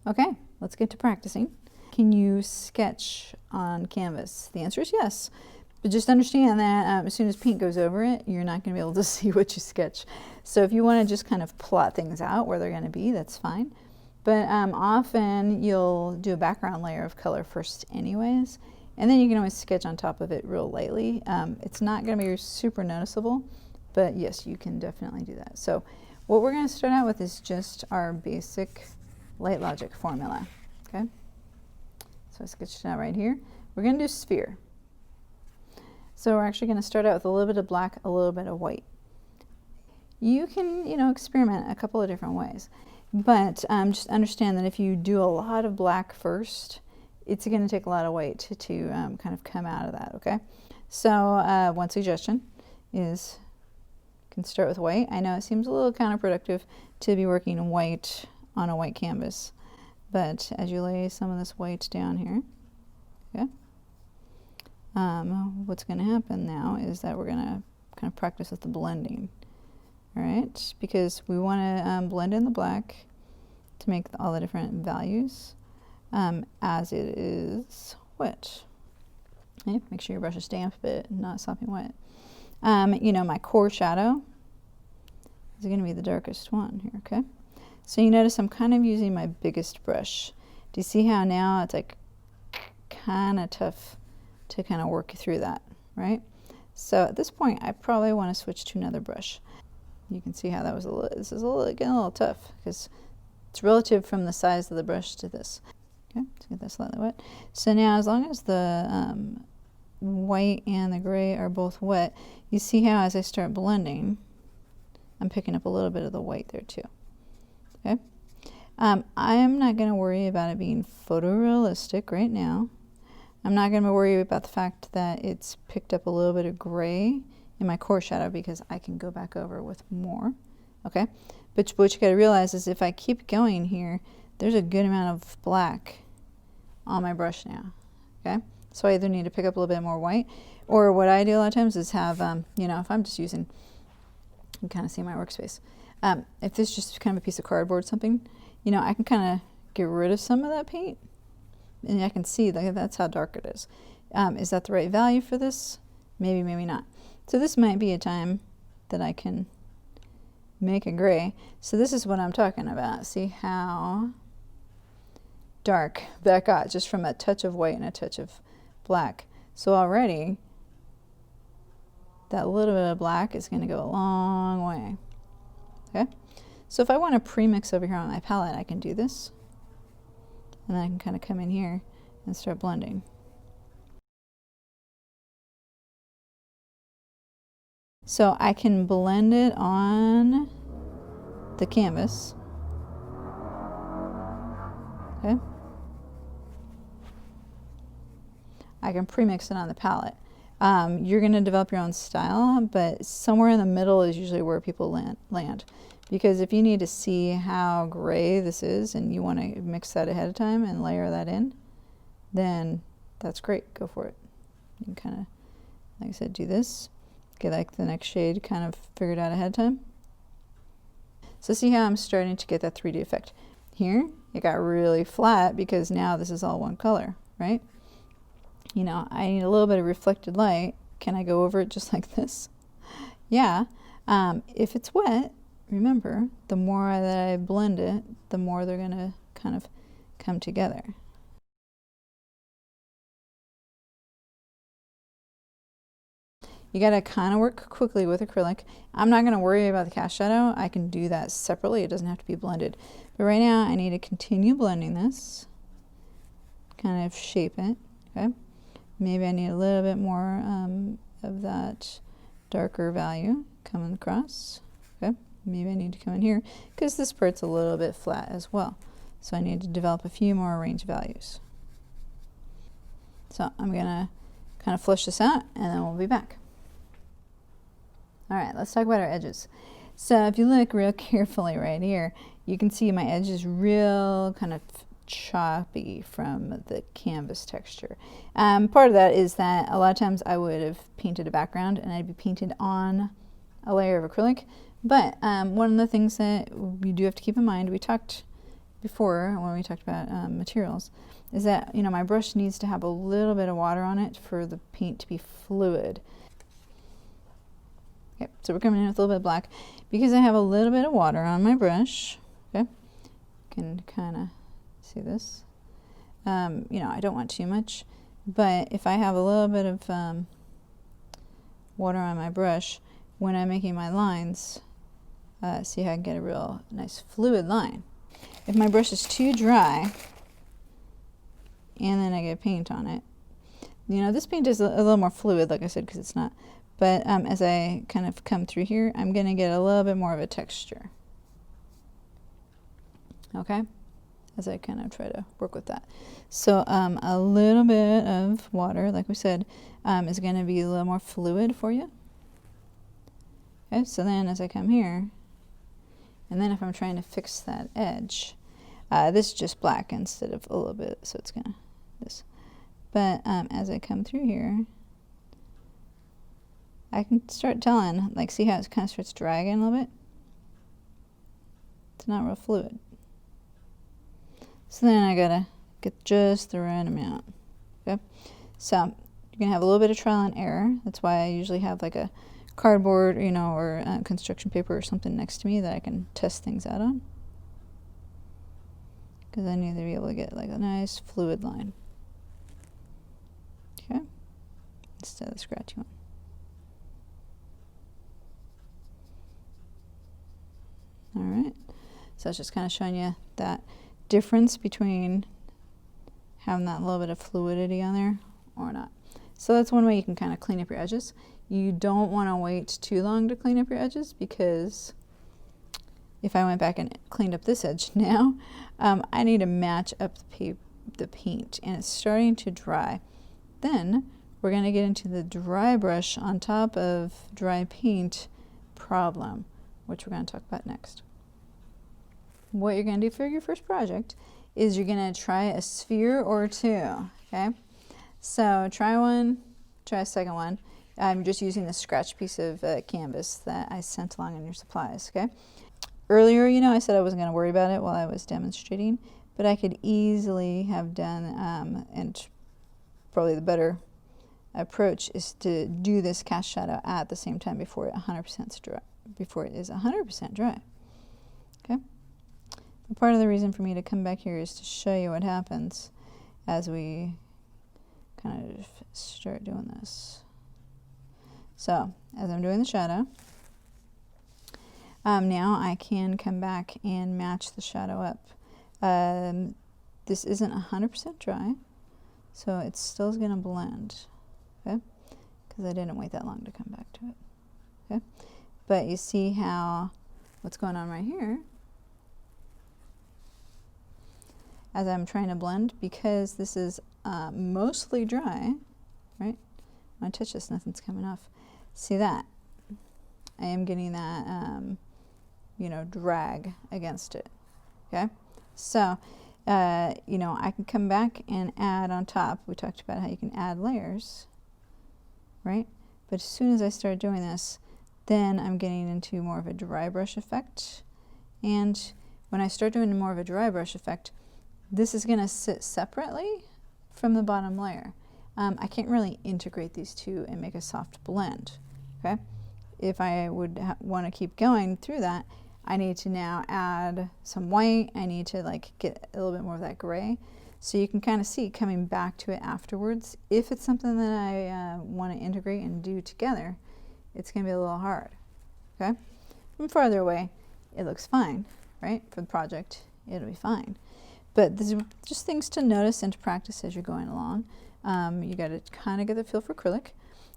Okay, let's get to practicing. Can you sketch on canvas? The answer is yes. But just understand that as soon as paint goes over it, you're not going to be able to see what you sketch. So if you want to just kind of plot things out where they're going to be, that's fine. But often you'll do a background layer of color first anyways, and then you can always sketch on top of it real lightly. It's not going to be super noticeable, but yes, you can definitely do that. So what we're going to start out with is just our basic light logic formula. Okay, so I sketched it out right here. We're going to do sphere. So we're actually going to start out with a little bit of black, a little bit of white. You can, experiment a couple of different ways, but just understand that if you do a lot of black first, it's going to take a lot of white to kind of come out of that, okay? So one suggestion is you can start with white. I know it seems a little counterproductive to be working in white on a white canvas, but as you lay some of this white down here, okay? What's going to happen now is that we're going to kind of practice with the blending, all right? Because we want to blend in the black to make all the different values as it is wet. Okay? Make sure your brush is damp but not sopping wet. My core shadow is going to be the darkest one here, okay? So you notice I'm kind of using my biggest brush. Do you see how now it's like kind of tough to kind of work through that, right? So at this point, I probably want to switch to another brush. You can see how that was this is getting a little tough because it's relative from the size of the brush to this. Okay, let's get that slightly wet. So now as long as the white and the gray are both wet, you see how as I start blending, I'm picking up a little bit of the white there too. Okay, I am not going to worry about it being photorealistic right now. I'm not going to worry about the fact that it's picked up a little bit of gray in my core shadow because I can go back over with more, okay? But what you got to realize is if I keep going here, there's a good amount of black on my brush now, okay? So I either need to pick up a little bit more white, or what I do a lot of times is have, if I'm just using, you can kind of see my workspace. If this is just kind of a piece of cardboard or something, I can kind of get rid of some of that paint. And I can see that's how dark it is. Is that the right value for this? Maybe, maybe not. So this might be a time that I can make a gray. So this is what I'm talking about. See how dark that got just from a touch of white and a touch of black. So already that little bit of black is going to go a long way. Okay? So if I want to pre-mix over here on my palette, I can do this. And then I can kind of come in here and start blending. So I can blend it on the canvas. Okay. I can pre-mix it on the palette. You're going to develop your own style, but somewhere in the middle is usually where people land. Because if you need to see how gray this is and you want to mix that ahead of time and layer that in, then that's great. Go for it. You can kind of, like I said, do this. Get like the next shade kind of figured out ahead of time. So see how I'm starting to get that 3D effect. Here, it got really flat because now this is all one color, right? I need a little bit of reflected light. Can I go over it just like this? Yeah. If it's wet, remember, the more that I blend it, the more they're going to kind of come together. You got to kind of work quickly with acrylic. I'm not going to worry about the cast shadow. I can do that separately. It doesn't have to be blended. But right now, I need to continue blending this, kind of shape it, okay? Maybe I need a little bit more of that darker value coming across, okay? Maybe I need to come in here because this part's a little bit flat as well. So I need to develop a few more range values. So I'm going to kind of flush this out and then we'll be back. All right, let's talk about our edges. So if you look real carefully right here, you can see my edge is real kind of choppy from the canvas texture. Part of that is that a lot of times I would have painted a background and I'd be painted on a layer of acrylic. But one of the things that you do have to keep in mind, we talked before when we talked about materials, is that, you know, my brush needs to have a little bit of water on it for the paint to be fluid. Okay, so we're coming in with a little bit of black. Because I have a little bit of water on my brush, okay, you can kind of see this. You know, I don't want too much, but if I have a little bit of water on my brush, when I'm making my lines, see how I can get a real nice fluid line. If my brush is too dry, and then I get paint on it, you know, this paint is a little more fluid, like I said, because it's not. But as I kind of come through here, I'm going to get a little bit more of a texture. Okay? As I kind of try to work with that. So a little bit of water, like we said, is going to be a little more fluid for you. Okay, so then as I come here, and then if I'm trying to fix that edge, this is just black instead of a little bit, so it's going to, this. But as I come through here, I can start telling, like, see how it kind of starts dragging a little bit? It's not real fluid. So then I gotta get just the right amount, okay? So you're gonna have a little bit of trial and error. That's why I usually have like a cardboard, you know, or construction paper or something next to me that I can test things out on. Because I need to be able to get like a nice fluid line. Okay? Instead of the scratchy one. All right, so it's just kind of showing you that difference between having that little bit of fluidity on there or not. So that's one way you can kind of clean up your edges. You don't want to wait too long to clean up your edges, because if I went back and cleaned up this edge now, I need to match up the paint, and it's starting to dry. Then we're going to get into the dry brush on top of dry paint problem, which we're going to talk about next. What you're going to do for your first project is you're going to try a sphere or two, okay? So try one, try a second one. I'm just using the scratch piece of canvas that I sent along in your supplies, okay? Earlier, you know, I said I wasn't going to worry about it while I was demonstrating, but I could easily have done, and probably the better approach is to do this cast shadow at the same time before it 100% dry. Before it is 100% dry. Okay? And part of the reason for me to come back here is to show you what happens as we kind of start doing this. So, as I'm doing the shadow, now I can come back and match the shadow up. This isn't 100% dry, so it still is going to blend, okay? Because I didn't wait that long to come back to it, okay? But you see how, what's going on right here, as I'm trying to blend, because this is mostly dry, right? When I touch this, nothing's coming off. See that? I am getting that, you know, drag against it, okay? So, you know, I can come back and add on top. We talked about how you can add layers, right? But as soon as I start doing this, then I'm getting into more of a dry brush effect. And when I start doing more of a dry brush effect, this is going to sit separately from the bottom layer. I can't really integrate these two and make a soft blend, okay? If I would want to keep going through that, I need to now add some white. I need to like get a little bit more of that gray. So you can kind of see coming back to it afterwards. If it's something that I want to integrate and do together, it's going to be a little hard, okay? From farther away, it looks fine, right? For the project, it'll be fine. But these are just things to notice and to practice as you're going along. You got to kind of get the feel for acrylic.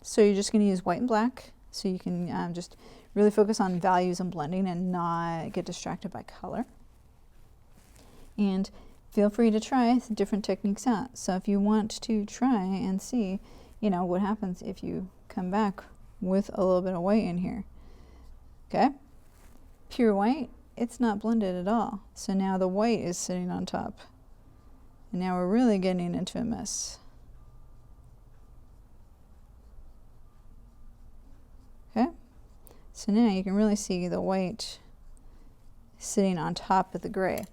So you're just going to use white and black, so you can just really focus on values and blending and not get distracted by color. And feel free to try different techniques out. So if you want to try and see, you know, what happens if you come back with a little bit of white in here, okay? Pure white, it's not blended at all. So now the white is sitting on top. And now we're really getting into a mess. Okay? So now you can really see the white sitting on top of the gray.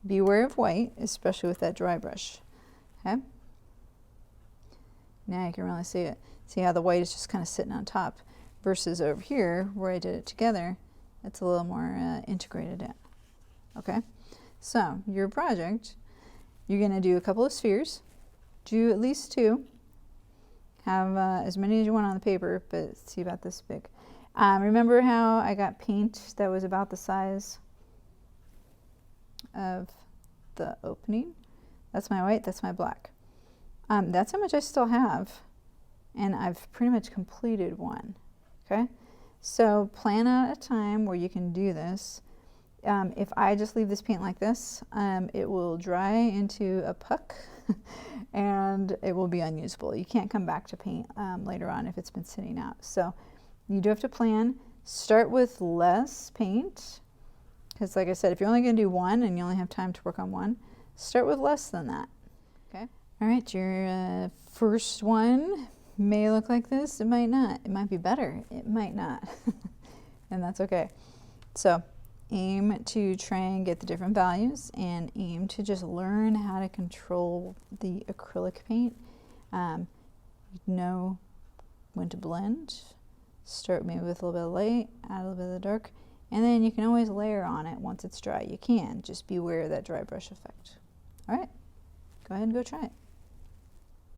Beware of white, especially with that dry brush. Okay? Now you can really see it. See how the white is just kind of sitting on top versus over here where I did it together, it's a little more integrated in. Okay? So your project, you're going to do a couple of spheres. Do at least 2. Have as many as you want on the paper, but see about this big. Remember how I got paint that was about the size of the opening? That's my white, that's my black. That's how much I still have, and I've pretty much completed one. Okay, so plan out a time where you can do this. If I just leave this paint like this, it will dry into a puck and it will be unusable. You can't come back to paint later on if it's been sitting out. So you do have to plan. Start with less paint, because like I said, if you're only going to do one and you only have time to work on one, start with less than that. Okay. All right, your first one may look like this. It might not. It might be better. It might not. And that's okay. So aim to try and get the different values, and aim to just learn how to control the acrylic paint. Know when to blend. Start maybe with a little bit of light, add a little bit of the dark, and then you can always layer on it once it's dry. You can. Just beware of that dry brush effect. All right, go ahead and go try it.